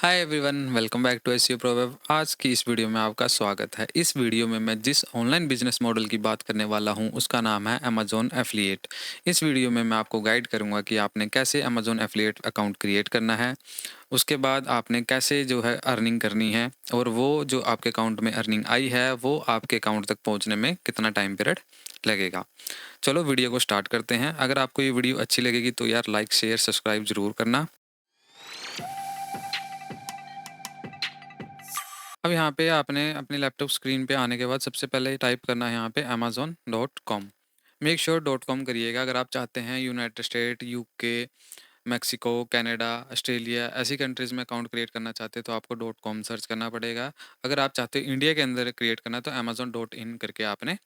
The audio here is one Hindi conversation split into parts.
Hi everyone, welcome back to SEO ProWeb. आज की इस वीडियो में आपका स्वागत है। इस वीडियो में मैं जिस ऑनलाइन बिजनेस मॉडल की बात करने वाला हूं उसका नाम है अमेजोन एफिलिएट। इस वीडियो में मैं आपको गाइड करूंगा कि आपने कैसे अमेजोन एफिलिएट अकाउंट क्रिएट करना है, उसके बाद आपने कैसे जो है अर्निंग करनी है, और वो जो आपके अकाउंट में अर्निंग आई है वो आपके अकाउंट तक पहुँचने में कितना टाइम पीरियड लगेगा। चलो वीडियो को स्टार्ट करते हैं। अगर आपको ये वीडियो अच्छी लगेगी तो यार लाइक शेयर सब्सक्राइब ज़रूर करना। अब यहाँ पे आपने अपने लैपटॉप स्क्रीन पे आने के बाद सबसे पहले टाइप करना है यहाँ पे amazon.com। Make sure dot com करिएगा। अगर आप चाहते हैं United state, UK, Mexico, Canada, Australia ऐसी कंट्रीज़ में अकाउंट क्रिएट करना चाहते हैं तो आपको डॉट कॉम सर्च करना पड़ेगा। अगर आप चाहते हो इंडिया के अंदर क्रिएट करना तो अमेजोन डॉट इन करके आपने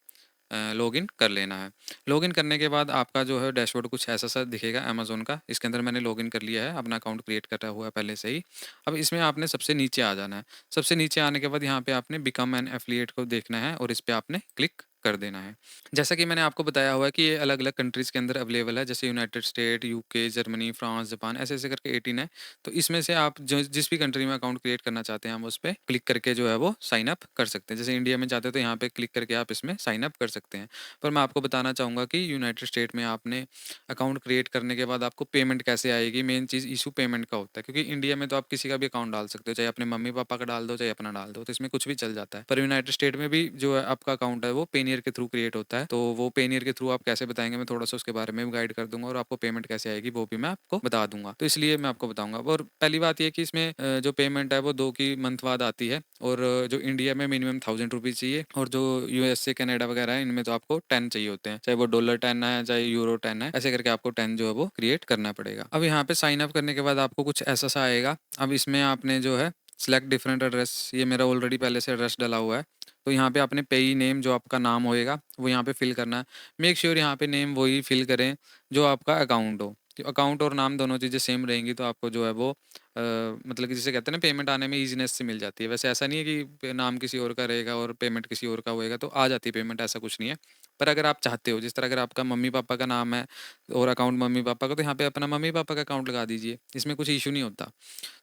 लॉगिन कर लेना है। लॉगिन करने के बाद आपका जो है डैशबोर्ड कुछ ऐसा सा दिखेगा अमेज़न का। इसके अंदर मैंने लॉगिन कर लिया है, अपना अकाउंट क्रिएट करा हुआ है पहले से ही। अब इसमें आपने सबसे नीचे आ जाना है। सबसे नीचे आने के बाद यहाँ पे आपने बिकम एन एफिलिएट को देखना है और इस पे आपने क्लिक कर देना है। जैसा कि मैंने आपको बताया हुआ है कि ये अलग-अलग कंट्रीज़ के अंदर अवेलेबल है, जैसे United state, UK, Germany, France, Japan ऐसे-ऐसे करके 18 है। तो इसमें से आप जो जिस भी कंट्री में अकाउंट क्रिएट करना चाहते हैं, हम उस पे क्लिक करके जो है वो साइन अप कर सकते हैं। जैसे इंडिया में चाहते हैं तो यहाँ पे क्लिक करके आप इसमें साइन अप कर सकते हैं। पर मैं आपको बताना चाहूँगा कि यूनाइटेड स्टेट में आपने अकाउंट क्रिएट करने के बाद आपको पेमेंट कैसे आएगी, मेन चीज़ इश्यू पेमेंट का होता है। क्योंकि इंडिया में तो आप किसी का भी अकाउंट डाल सकते हो, चाहे अपने मम्मी-पापा का डाल दो, चाहे अपना डाल दो, तो इसमें कुछ भी चल जाता है। पर यूनाइटेड स्टेट में भी जो है आपका अकाउंट है वो पेनियर के थ्रू क्रिएट होता है। तो वो पेनियर के थ्रू आप कैसे बताएँगे, मैं थोड़ा-सा उसके बारे में भी गाइड कर दूँगा, और आपको पेमेंट कैसे आएगी वो भी मैं आपको बता दूँगा। तो इसलिए मैं आपको बताऊँगा। और पहली बात ये है कि इसमें जो पेमेंट है वो 2 की मंथ बाद आती है, और जो इंडिया में मिनिमम ₹1000 चाहिए, और जो यूएसए, कनाडा वगैरह है इनमें तो आपको 10 चाहिए होते हैं। चाहे वो डॉलर 10 है, चाहे यूरो 10 है, ऐसे करके आपको 10 जो है वो क्रिएट करना पड़ेगा। अब यहाँ पे साइन अप करने के बाद आपको कुछ ऐसा सा आएगा। अब इसमें आपने जो है सिलेक्ट डिफरेंट एड्रेस, ये मेरा ऑलरेडी पहले से एड्रेस डला हुआ है। तो यहाँ पे आपने पेई नेम जो आपका नाम होएगा वो यहाँ पे फिल करना है। मेक श्योर यहाँ पे नेम वही फिल करें जो आपका अकाउंट हो। तो अकाउंट और नाम दोनों चीज़ें सेम रहेंगी तो आपको जो है वो मतलब कि जिसे कहते हैं ना, पेमेंट आने में ईज़ीनेस से मिल जाती है। वैसे ऐसा नहीं है कि नाम किसी और का रहेगा और पेमेंट किसी और का होएगा तो आ जाती है पेमेंट, ऐसा कुछ नहीं है। पर अगर आप चाहते हो, जिस तरह अगर आपका मम्मी-पापा का नाम है और अकाउंट मम्मी-पापा का, तो यहाँ पे अपना मम्मी-पापा का अकाउंट लगा दीजिए। इसमें कुछ इश्यू नहीं होता।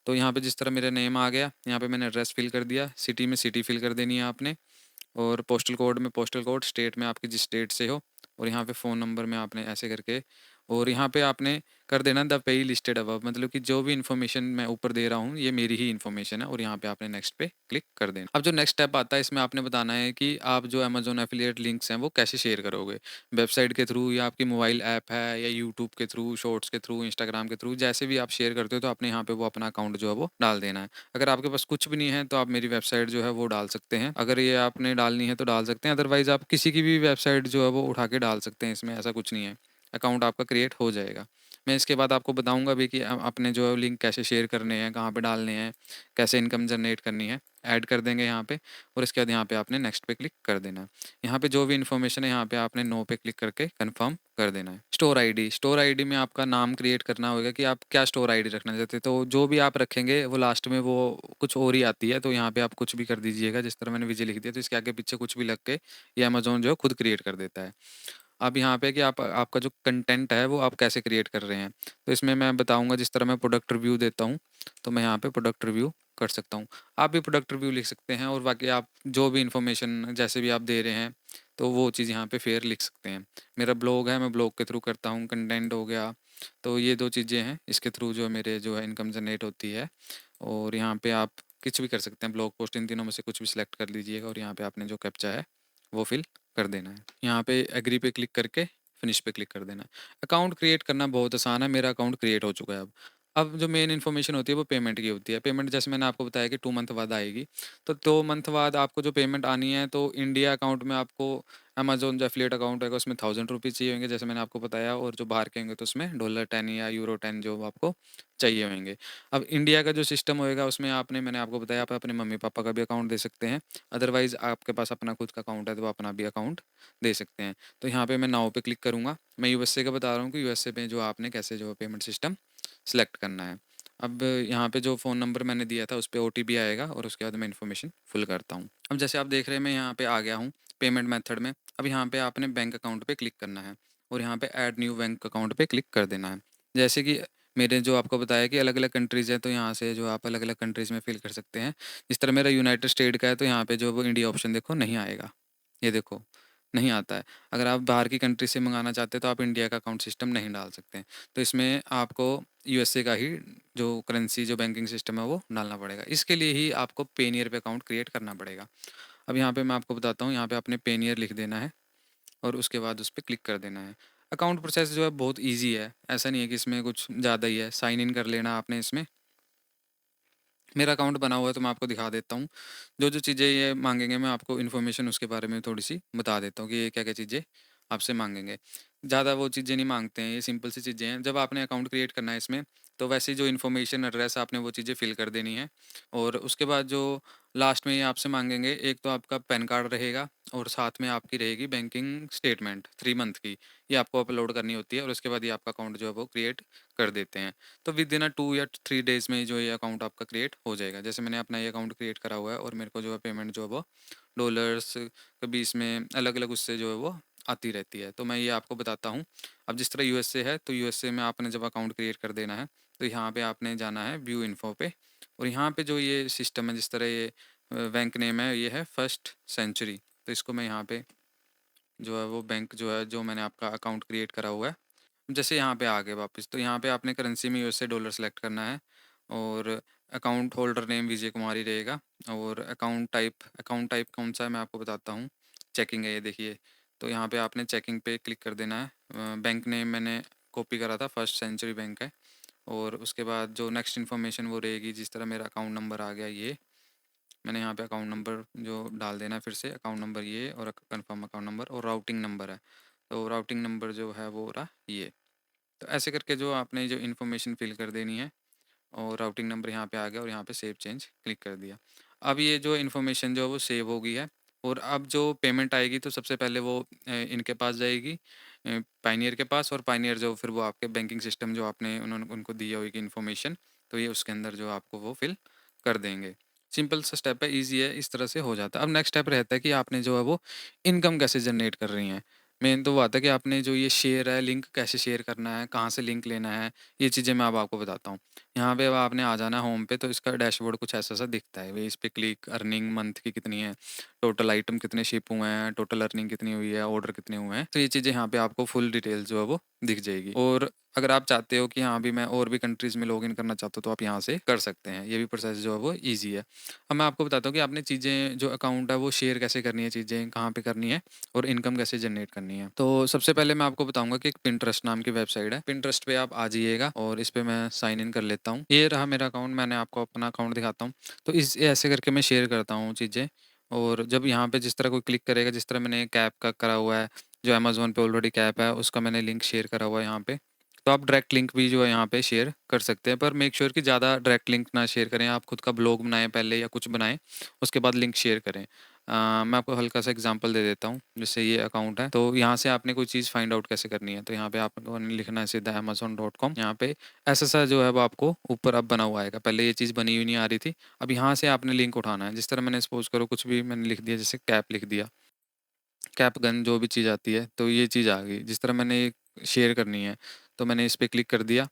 तो यहाँ पे जिस तरह मेरा नेम आ गया, यहाँ पे मैंने एड्रेस फिल कर दिया, सिटी में सिटी फिल कर देनी है आपने, और पोस्टल कोड में पोस्टल कोड, स्टेट में आपकी जिस स्टेट से हो, और यहाँ पे फ़ोन नंबर में आपने ऐसे करके, और यहाँ पे आपने कर देना द पेई लिस्टेड अबव, मतलब कि जो भी इन्फॉर्मेशन मैं ऊपर दे रहा हूँ ये मेरी ही इन्फॉर्मेशन है, और यहाँ पे आपने नेक्स्ट पे क्लिक कर देना। अब जो नेक्स्ट स्टेप आता है इसमें आपने बताना है कि आप जो अमेजोन एफिलिएट लिंक्स हैं वो कैसे शेयर करोगे, वेबसाइट के थ्रू, या आपकी मोबाइल ऐप है, या यूट्यूब के थ्रू, शॉर्ट्स के थ्रू, इंस्टाग्राम के थ्रू, जैसे भी आप शेयर करते हो तो आपने यहाँ पे वो अपना अकाउंट जो है वो डाल देना है। अगर आपके पास कुछ भी नहीं है तो आप मेरी वेबसाइट जो है वो डाल सकते हैं। अगर ये आपने डालनी है तो डाल सकते हैं, अदरवाइज़ आप किसी की भी वेबसाइट जो है वो उठा के डाल सकते हैं, इसमें ऐसा कुछ नहीं है। अकाउंट आपका क्रिएट हो जाएगा। मैं इसके बाद आपको बताऊँगा भी कि आपने जो है लिंक कैसे शेयर करने हैं, कहाँ पे डालने हैं, कैसे इनकम जनरेट करनी है। ऐड कर देंगे यहाँ पे, और इसके बाद यहाँ पे आपने नेक्स्ट पे क्लिक कर देना है। यहाँ पे जो भी इन्फॉर्मेशन है यहाँ पे आपने नो पे क्लिक करके कन्फर्म कर देना है। स्टोर आईडी में आपका नाम क्रिएट करना होगा कि आप क्या स्टोर आईडी रखना चाहते हैं। तो जो भी आप रखेंगे वो लास्ट में वो कुछ और ही आती है, तो यहाँ पे आप कुछ भी कर दीजिएगा। जिस तरह मैंने विजय लिख दिया तो इसके आगे पीछे कुछ भी लग के ये अमेज़न जो है खुद क्रिएट कर देता है। अब यहाँ पे कि आप आपका जो कंटेंट है वो आप कैसे क्रिएट कर रहे हैं। तो इसमें मैं बताऊँगा, जिस तरह मैं प्रोडक्ट रिव्यू देता हूँ, तो मैं यहाँ पे प्रोडक्ट रिव्यू कर सकता हूँ। आप भी प्रोडक्ट रिव्यू लिख सकते हैं, और बाकी आप जो भी इन्फॉर्मेशन जैसे भी आप दे रहे हैं, तो वो चीज़ यहाँ पे फ़िर लिख सकते हैं। मेरा ब्लॉग है, मैं ब्लॉग के थ्रू करता हूँ, कंटेंट हो गया। तो ये 2 चीज़ें हैं, इसके थ्रू जो मेरे जो है इनकम जनरेट होती है। और यहाँ पे आप कुछ भी कर सकते हैं, ब्लॉग पोस्ट, इन तीनों में से कुछ भी सिलेक्ट कर लीजिएगा, और यहाँ पे आपने जो कैप्चा है वो फिल कर देना है। यहाँ पे एग्री पे क्लिक करके फिनिश पे क्लिक कर देना है। अकाउंट क्रिएट करना बहुत आसान है, मेरा अकाउंट क्रिएट हो चुका है अब। अब जो मेन इन्फॉर्मेशन होती है वो पेमेंट की होती है। पेमेंट जैसे मैंने आपको बताया कि 2 मंथ बाद आएगी। तो 2 मंथ बाद आपको जो पेमेंट आनी है, तो इंडिया अकाउंट में आपको अमेज़न जो एफिलिएट अकाउंट होगा उसमें ₹1000 चाहिए होंगे, जैसे मैंने आपको बताया, और जो बाहर के होंगे तो उसमें डॉलर 10 या यूरो 10 जो आपको चाहिए होंगे। अब इंडिया का जो सिस्टम होएगा उसमें आपने, मैंने आपको बताया, आप अपने मम्मी-पापा का भी अकाउंट दे सकते हैं। अदरवाइज़ आपके पास अपना खुद का अकाउंट है तो आप अपना भी अकाउंट दे सकते हैं। तो यहाँ पे मैं नाउ पे क्लिक करूँगा। मैं यूएसए का बता रहा हूँ कि यूएसए में जो आपने कैसे जो पेमेंट सिस्टम सेलेक्ट करना है। अब यहाँ पे जो फ़ोन नंबर मैंने दिया था उस पे ओटीपी आएगा, और उसके बाद मैं इन्फॉर्मेशन फिल करता हूँ। अब जैसे आप देख रहे हैं मैं यहाँ पे आ गया हूँ पेमेंट मेथड में। अब यहाँ पे आपने बैंक अकाउंट पे क्लिक करना है, और यहाँ पे ऐड न्यू बैंक अकाउंट पे क्लिक कर देना है। जैसे कि मेरे जो आपको बताया कि अलग-अलग कंट्रीज़ हैं, तो यहाँ से जो आप अलग-अलग कंट्रीज़ में फ़िल कर सकते हैं। जिस तरह मेरा यूनाइटेड स्टेट का है, तो यहाँ पे जो वो इंडिया ऑप्शन देखो नहीं आएगा। ये देखो, नहीं आता है। अगर आप बाहर की कंट्री से मँगाना चाहते हैं, तो आप इंडिया का अकाउंट सिस्टम नहीं डाल सकते हैं। तो इसमें आपको यूएसए का ही जो करेंसी जो बैंकिंग सिस्टम है, वो डालना पड़ेगा। इसके लिए ही आपको पेनियर पे अकाउंट क्रिएट करना पड़ेगा। अब यहाँ पे मैं आपको बताता हूँ, यहाँ पे आपने पेनियर लिख देना है और उसके बाद उस पे क्लिक कर देना है। अकाउंट प्रोसेस जो है बहुत ईज़ी है, ऐसा नहीं है कि इसमें कुछ ज़्यादा ही है। साइन इन कर लेना आपने इसमें। मेरा अकाउंट बना हुआ है तो मैं आपको दिखा देता हूँ। जो-जो चीज़ें ये माँगेंगे मैं आपको इन्फॉर्मेशन उसके बारे में थोड़ी-सी बता देता हूँ कि ये क्या-क्या चीज़ें आपसे माँगेंगे। ज़्यादा वो चीज़ें नहीं माँगते हैं, ये सिंपल सी चीज़ें हैं। जब आपने अकाउंट क्रिएट करना है इसमें, तो वैसे ही जो इन्फॉर्मेशन, एड्रेस आपने वो चीज़ें फ़िल कर देनी है। और उसके बाद जो लास्ट में ये आपसे माँगेंगे, एक तो आपका पैन कार्ड रहेगा और साथ में आपकी रहेगी बैंकिंग स्टेटमेंट 3 मंथ की। ये आपको अपलोड करनी होती है और उसके बाद ये आपका अकाउंट जो है वो क्रिएट कर देते हैं। तो विद इन 2 या 3 डेज़ में जो ये अकाउंट आपका क्रिएट हो जाएगा। जैसे मैंने अपना ये अकाउंट क्रिएट करा हुआ है और मेरे को जो है पेमेंट जो है वो डॉलर्स, कभी इसमें अलग-अलग उससे जो है वो आती रहती है। तो मैं ये आपको बताता हूँ। अब जिस तरह यूएसए है, तो यूएसए में आपने जब अकाउंट क्रिएट कर देना है, तो यहाँ पे आपने जाना है व्यू इन्फो पे और यहाँ पे जो ये सिस्टम है, जिस तरह ये बैंक नेम है, ये है फर्स्ट सेंचुरी। तो इसको मैं यहाँ पे जो है वो बैंक जो है, जो मैंने आपका अकाउंट क्रिएट करा हुआ है, जैसे यहाँ पे आ गए वापस, तो यहाँ पे आपने करेंसी में यूएसए डॉलर सेलेक्ट करना है और account holder name Vijay Kumar ही रहेगा। और अकाउंट टाइप कौन सा है मैं आपको बताता हूँ। चेकिंग है ये देखिए। तो यहाँ पे आपने चेकिंग पे क्लिक कर देना है। बैंक नेम मैंने कॉपी करा था, फर्स्ट सेंचुरी बैंक है। और उसके बाद जो नेक्स्ट इन्फॉर्मेशन वो रहेगी, जिस तरह मेरा अकाउंट नंबर आ गया ये, मैंने यहाँ पे अकाउंट नंबर जो डाल देना है, फिर से अकाउंट नंबर ये और कंफर्म अकाउंट नंबर और राउटिंग नंबर है। तो राउटिंग नंबर जो है वो रहा ये। तो ऐसे करके जो आपने जो इन्फॉर्मेशन फिल कर देनी है और राउटिंग नंबर यहाँ पे आ गया और यहाँ पे सेव चेंज क्लिक कर दिया। अब ये जो इन्फॉर्मेशन जो है वो सेव हो गई है और अब जो पेमेंट आएगी तो सबसे पहले वो इनके पास जाएगी, पाइनियर के पास। और पाइनियर जो फिर वो आपके बैंकिंग सिस्टम जो आपने उन्होंने उनको दी होगी इन्फॉर्मेशन, तो ये उसके अंदर जो आपको वो फिल कर देंगे। सिंपल सा स्टेप है, ईज़ी है, इस तरह से हो जाता है। अब नेक्स्ट स्टेप रहता है कि आपने जो है वो इनकम कैसे जनरेट कर रही हैं। मेन तो वो आता है कि आपने जो ये शेयर है, लिंक कैसे शेयर करना है, कहाँ से लिंक लेना है, ये चीज़ें मैं अब आपको बताता हूँ। यहाँ पे अब आपने आ जाना है होम पे, तो इसका डैशबोर्ड कुछ ऐसा-सा दिखता है। वही इस पे क्लिक, अर्निंग मंथ की कितनी है, टोटल आइटम कितने शिप हुए हैं, टोटल अर्निंग कितनी हुई है, ऑर्डर कितने हुए हैं। तो ये चीज़ें यहाँ पे आपको फुल डिटेल जो है वो दिख जाएगी। और अगर आप चाहते हो कि हाँ, अभी मैं और भी कंट्रीज़ में लॉगिन करना चाहता हूँ, तो आप यहाँ से कर सकते हैं। ये भी प्रोसेस जो है वो ईज़ी है। अब मैं आपको बताता हूँ कि आपने चीज़ें जो अकाउंट है वो शेयर कैसे करनी है, चीज़ें कहाँ पे करनी है और इनकम कैसे जनरेट करनी है। तो सबसे पहले मैं आपको बताऊँगा कि एक पिंटरेस्ट नाम की वेबसाइट है। पिंटरेस्ट पे आप आ जाइएगा और इस पे मैं साइन इन कर लेता हूँ। ये रहा मेरा अकाउंट, मैंने आपको अपना अकाउंट दिखाता हूँ। तो इस ऐसे करके मैं शेयर करता हूँ चीज़ें। और जब यहाँ पे जिस तरह कोई क्लिक करेगा, जिस तरह मैंने कैप का करा हुआ है, जो अमेज़न पे ऑलरेडी कैप है, उसका मैंने लिंक शेयर करा हुआ है यहाँ पे। तो आप डायरेक्ट लिंक भी जो है यहाँ पे शेयर कर सकते हैं, पर मेक श्योर कि ज़्यादा डायरेक्ट लिंक ना शेयर करें। आप खुद का ब्लॉग बनाएँ पहले या कुछ बनाएँ, उसके बाद लिंक शेयर करें। मैं आपको हल्का-सा एग्ज़ाम्पल दे देता हूँ। जैसे ये अकाउंट है, तो यहाँ से आपने कोई चीज़ फाइंड आउट कैसे करनी है, तो यहाँ पे आपको लिखना है सीधा amazon.com। यहाँ पे ऐसा-सा जो है वो आपको ऊपर अब बना हुआ आएगा। पहले ये चीज़ बनी हुई नहीं आ रही थी। अब यहाँ से आपने लिंक उठाना है। जिस तरह मैंने सपोज़ करो कुछ भी मैंने लिख दिया, जैसे कैप लिख दिया। कैप गन जो भी चीज़ आती है, तो ये चीज़ आ गई। जिस तरह मैंने शेयर करनी है, तो मैंने इस पे क्लिक कर दिया।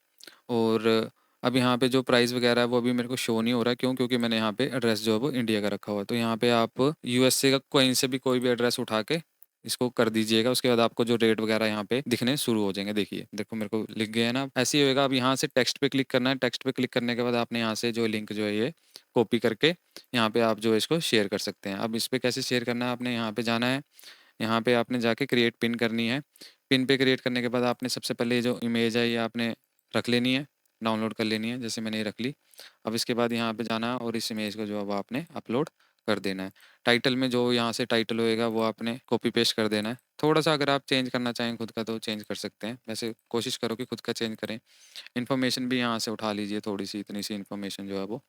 और अब यहाँ पे जो प्राइस वगैरह है वो अभी मेरे को शो नहीं हो रहा है। क्यों? क्योंकि मैंने यहाँ पे एड्रेस जो है वो इंडिया का रखा हुआ है। तो यहाँ पे आप यूएसए का कहीं से भी कोई भी एड्रेस उठा के इसको कर दीजिएगा। उसके बाद आपको जो रेट वगैरह यहाँ पे दिखने शुरू हो जाएँगे। देखिए, देखो मेरे को लिख गए हैं ना। ऐसे ही होएगा। अब यहाँ से टेक्स्ट पे क्लिक करना है। टेक्स्ट पे क्लिक करने के बाद आपने यहाँ से जो लिंक जो है ये कॉपी करके यहाँ पे आप जो है इसको शेयर कर सकते हैं। अब इस पे कैसे शेयर करना है, आपने यहाँ पे जाना है। यहाँ पे आपने जाके क्रिएट पिन करनी है। पिन पे क्रिएट करने के बाद आपने सबसे पहले ये जो इमेज है ये आपने रख लेनी है, डाउनलोड कर लेनी है, जैसे मैंने ये रख ली। अब इसके बाद यहाँ पे जाना है और इस इमेज को जो है वो आपने अपलोड कर देना है। टाइटल में जो यहाँ से टाइटल होएगा वो आपने कॉपी पेस्ट कर देना है। थोड़ा-सा अगर आप चेंज करना चाहें खुद का तो चेंज कर सकते हैं। वैसे कोशिश करो कि खुद का चेंज करें। इन्फॉर्मेशन भी यहाँ से उठा लीजिए, थोड़ी-सी इतनी सी इन्फॉर्मेशन जो है वो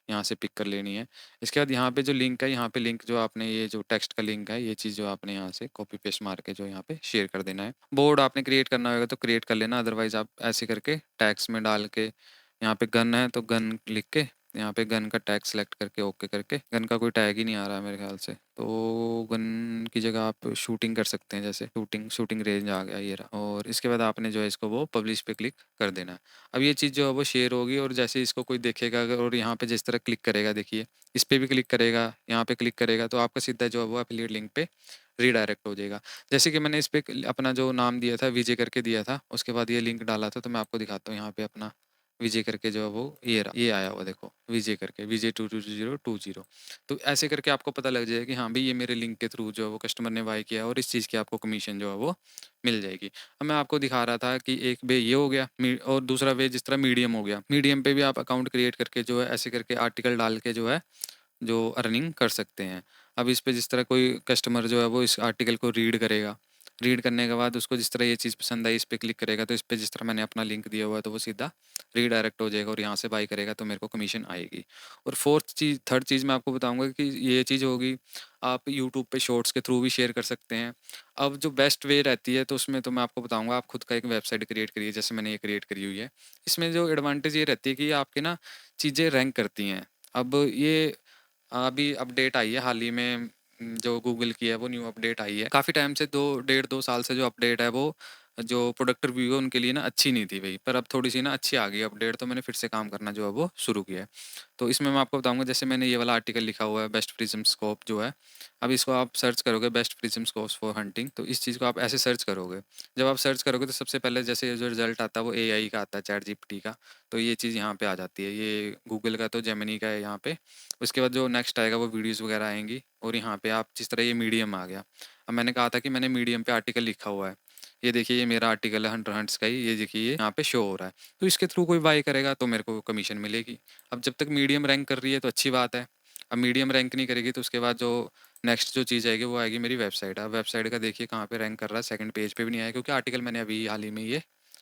यहाँ से पिक कर लेनी है। इसके बाद यहाँ पे जो लिंक है, यहाँ पे लिंक जो आपने ये जो टेक्स्ट का लिंक है, ये चीज़ जो आपने यहाँ से कॉपी पेस्ट मार के जो यहाँ पे शेयर कर देना है। बोर्ड आपने क्रिएट करना होगा तो क्रिएट कर लेना, अदरवाइज़ आप ऐसे करके टैग्स में डाल के यहाँ पे गन है तो गन लिख के यहाँ पे गन का टैग सेलेक्ट करके ओके करके, गन का कोई टैग ही नहीं आ रहा है मेरे ख्याल से, तो गन की जगह आप शूटिंग कर सकते हैं, जैसे शूटिंग शूटिंग रेंज आ गया ये रहा, और इसके बाद आपने जो है इसको वो पब्लिश पे क्लिक कर देना है। अब ये चीज़ जो है वो शेयर होगी, और जैसे इसको कोई देखेगा अगर और यहाँ पे जिस तरह क्लिक करेगा, देखिए इस पे भी क्लिक करेगा, यहाँ पे क्लिक करेगा, तो आपका सीधा जो है वो एफिलिएट लिंक पे रीडायरेक्ट हो जाएगा। जैसे कि मैंने इस पे अपना जो नाम दिया था विजय करके दिया था, उसके बाद ये लिंक डाला था, तो मैं आपको दिखाता हूँ यहाँ पे अपना विजय करके जो है वो ये रहा, ये आया हुआ देखो विजय करके, विजय 22020। तो ऐसे करके आपको पता लग जाएगा कि हाँ भाई ये मेरे लिंक के थ्रू जो है वो कस्टमर ने बाय किया है, और इस चीज़ की आपको कमीशन जो है वो मिल जाएगी। अब मैं आपको दिखा रहा था कि एक वे ये हो गया, और दूसरा वे जिस तरह मीडियम हो गया, मीडियम पे भी आप अकाउंट क्रिएट करके जो है ऐसे करके आर्टिकल डाल के जो है जो अर्निंग कर सकते हैं। अब इस पे जिस तरह कोई कस्टमर जो है वो इस आर्टिकल को रीड करेगा, रीड करने के बाद उसको जिस तरह ये चीज़ पसंद आई, इस पे क्लिक करेगा, तो इस पे जिस तरह मैंने अपना लिंक दिया हुआ है तो वो सीधा रीडायरेक्ट हो जाएगा और यहाँ से बाय करेगा, तो मेरे को कमीशन आएगी। और थर्ड चीज़ मैं आपको बताऊँगा कि ये चीज़ होगी, आप यूट्यूब पे शॉर्ट्स के थ्रू भी शेयर कर सकते हैं। अब जो बेस्ट वे रहती है तो उसमें तो मैं आपको बताऊँगा, आप खुद का एक वेबसाइट क्रिएट करिए, जैसे मैंने ये क्रिएट करी हुई है। इसमें जो एडवांटेज ये रहती है कि आपकी ना चीज़ें रैंक करती हैं। अब ये अभी अपडेट आई है हाल ही में, जो गूगल की है वो न्यू अपडेट आई है। काफ़ी टाइम से 2 डेढ़ 2 साल से जो अपडेट है वो जो प्रोडक्ट रिव्यू है उनके लिए ना अच्छी नहीं थी भई, पर अब थोड़ी-सी ना अच्छी आ गई है अपडेट, तो मैंने फिर से काम करना जो है वो शुरू किया है। तो इसमें मैं आपको बताऊँगा, जैसे मैंने ये वाला आर्टिकल लिखा हुआ है बेस्ट प्रिज़्म स्कोप जो है, अब इसको आप सर्च करोगे best prism scopes for hunting, तो इस चीज़ को आप ऐसे सर्च करोगे। जब आप सर्च करोगे तो सबसे पहले जैसे जो रिज़ल्ट आता है वो एआई का आता है, चैट जीपीटी का, तो ये चीज़ यहाँ पे आ जाती है। ये गूगल का तो जेमिनी का है यहाँ पे। उसके बाद जो नेक्स्ट आएगा वो वीडियोज़ वगैरह आएँगी, और यहाँ पे आप जिस तरह ये मीडियम आ गया। अब मैंने कहा था कि मैंने मीडियम पे आर्टिकल लिखा हुआ है। ये देखिए ये मेरा आर्टिकल है हंटर हंट्स का ही, ये देखिए ये यहाँ पे शो हो रहा है। तो इसके थ्रू कोई बाय करेगा तो मेरे को कमीशन मिलेगी। अब जब तक मीडियम रैंक कर रही है तो अच्छी बात है। अब मीडियम रैंक नहीं करेगी तो उसके बाद जो नेक्स्ट जो चीज़ आएगी वो आएगी मेरी वेबसाइट। अब वेबसाइट का देखिए कहाँ पे रैंक कर रहा है, सेकंड पेज पे भी नहीं आया क्योंकि आर्टिकल मैंने अभी हाल ही में ये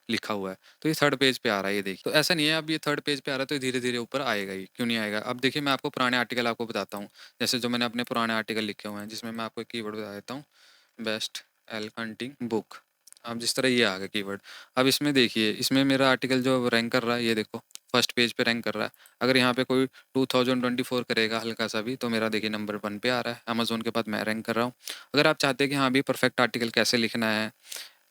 लिखा हुआ है। तो ये थर्ड पेज पे आ रहा है, ये देखिए। तो ऐसा नहीं है अब ये थर्ड पेज पे आ रहा है तो धीरे-धीरे ऊपर आएगा ही, क्यों नहीं आएगा? अब देखिए मैं आपको पुराने आर्टिकल आपको बताता हूँ। जैसे जो मैंने अपने पुराने आर्टिकल लिखे हुए हैं जिसमें मैं आपको एक कीवर्ड बता देता हूँ, बेस्ट एल्क हंटिंग बुक। अब जिस तरह ये आ गया कीवर्ड, अब इसमें देखिए इसमें मेरा आर्टिकल जो रैंक कर रहा है ये देखो, फर्स्ट पेज पे रैंक कर रहा है। अगर यहाँ पे कोई 2024 करेगा हल्का सा भी तो मेरा देखिए नंबर 1 पे आ रहा है, अमेज़न के बाद मैं रैंक कर रहा हूँ। अगर आप चाहते हैं कि हाँ, अभी परफेक्ट आर्टिकल कैसे लिखना है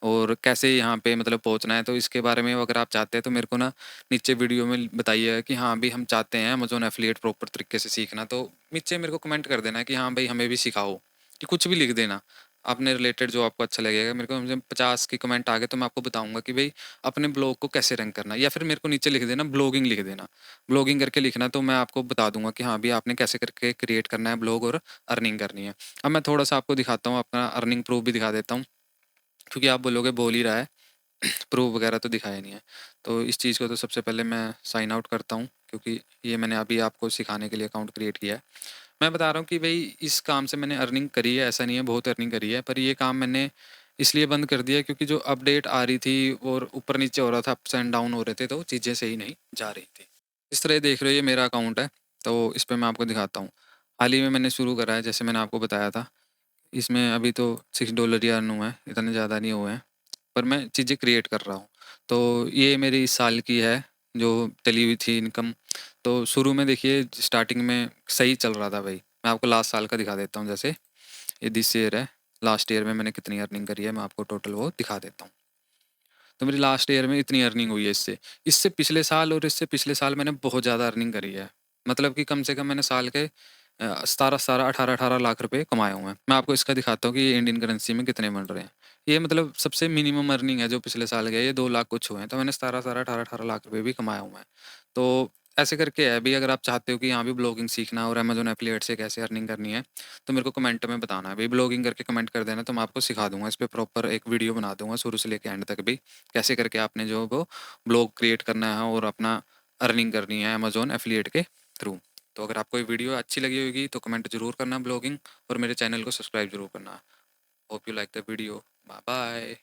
और कैसे यहाँ पे मतलब पहुँचना है, तो इसके बारे में अगर आप चाहते हैं तो मेरे को ना नीचे वीडियो में बताइए कि हाँ, अभी हम चाहते हैं अमेज़न एफ़िलिएट प्रॉपर तरीके से सीखना, तो नीचे मेरे को कमेंट कर देना कि हाँ भाई हमें भी सिखाओ, कि कुछ भी लिख देना, अपने रिलेटेड जो आपको अच्छा लगेगा। मेरे को कम से कम 50 की कमेंट आ गए तो मैं आपको बताऊँगा कि भई अपने ब्लॉग को कैसे रैंक करना है, या फिर मेरे को नीचे लिख देना ब्लॉगिंग लिख देना। ब्लॉगिंग करके लिखना तो मैं आपको बता दूँगा कि हाँ, अभी आपने कैसे करके क्रिएट करना है ब्लॉग और अर्निंग करनी है। अब मैं थोड़ा-सा आपको दिखाता हूँ, अपना अर्निंग प्रूफ भी दिखा देता हूँ, क्योंकि आप बोलोगे बोल ही रहा है, प्रूफ वगैरह तो दिखाया नहीं है। तो इस चीज़ को तो सबसे पहले मैं साइन आउट करता हूँ, क्योंकि ये मैंने अभी आपको सिखाने के लिए अकाउंट क्रिएट किया है। मैं बता रहा हूँ कि भई इस काम से मैंने अर्निंग करी है, ऐसा नहीं है, बहुत अर्निंग करी है, पर ये काम मैंने इसलिए बंद कर दिया क्योंकि जो अपडेट आ रही थी और ऊपर-नीचे हो रहा था, अप्स एंड डाउन हो रहे थे, तो चीज़ें सही नहीं जा रही थी। इस तरह ये देख रहे हो, ये मेरा अकाउंट है, तो इस पे मैं आपको दिखाता हूँ। हाल ही में मैंने शुरू करा है, जैसे मैंने आपको बताया था। इसमें अभी तो $6 ही अर्न हुए हैं, इतने ज़्यादा नहीं हुए हैं, पर मैं चीज़ें क्रिएट कर रहा हूँ। तो ये मेरी इस साल की है, जो चली हुई थी इनकम। तो शुरू में देखिए स्टार्टिंग में सही चल रहा था भाई। मैं आपको लास्ट साल का दिखा देता हूँ, जैसे ये दिस ईयर है, लास्ट ईयर में मैंने कितनी अर्निंग करी है, मैं आपको टोटल वो दिखा देता हूँ। तो मेरी लास्ट ईयर में इतनी अर्निंग हुई है इससे। इससे पिछले साल और इससे पिछले साल मैंने बहुत ज़्यादा अर्निंग करी है। मतलब कि कम से कम मैंने साल के 17-17, 18-18 लाख रुपए कमाए हुए हैं। मैं आपको इसका दिखाता हूँ कि ये इंडियन करेंसी में कितने बन रहे हैं। ये मतलब सबसे मिनिमम अर्निंग है जो पिछले साल गया, ये 2 लाख कुछ हुए हैं। तो मैंने 17-17, 18-18 लाख रुपए भी कमाए हुए हैं। तो ऐसे करके है, अभी अगर आप चाहते हो कि यहाँ भी ब्लॉगिंग सीखना और अमेज़न एफ़िलिएट से कैसे अर्निंग करनी है, तो मेरे को कमेंट में बताना है। भई ब्लॉगिंग करके कमेंट कर देना, तो मैं आपको सिखा दूँगा। इस पे प्रॉपर एक वीडियो बना दूँगा शुरू से लेके एंड तक भी, कैसे करके आपने जो वो ब्लॉग क्रिएट करना है और अपना अर्निंग करनी है अमेज़न एफ़िलिएट के थ्रू। तो अगर आपको ये वीडियो अच्छी लगी होगी तो कमेंट ज़रूर करना ब्लॉगिंग, और मेरे चैनल को सब्सक्राइब ज़रूर करना। Hope you like the video. Bye bye.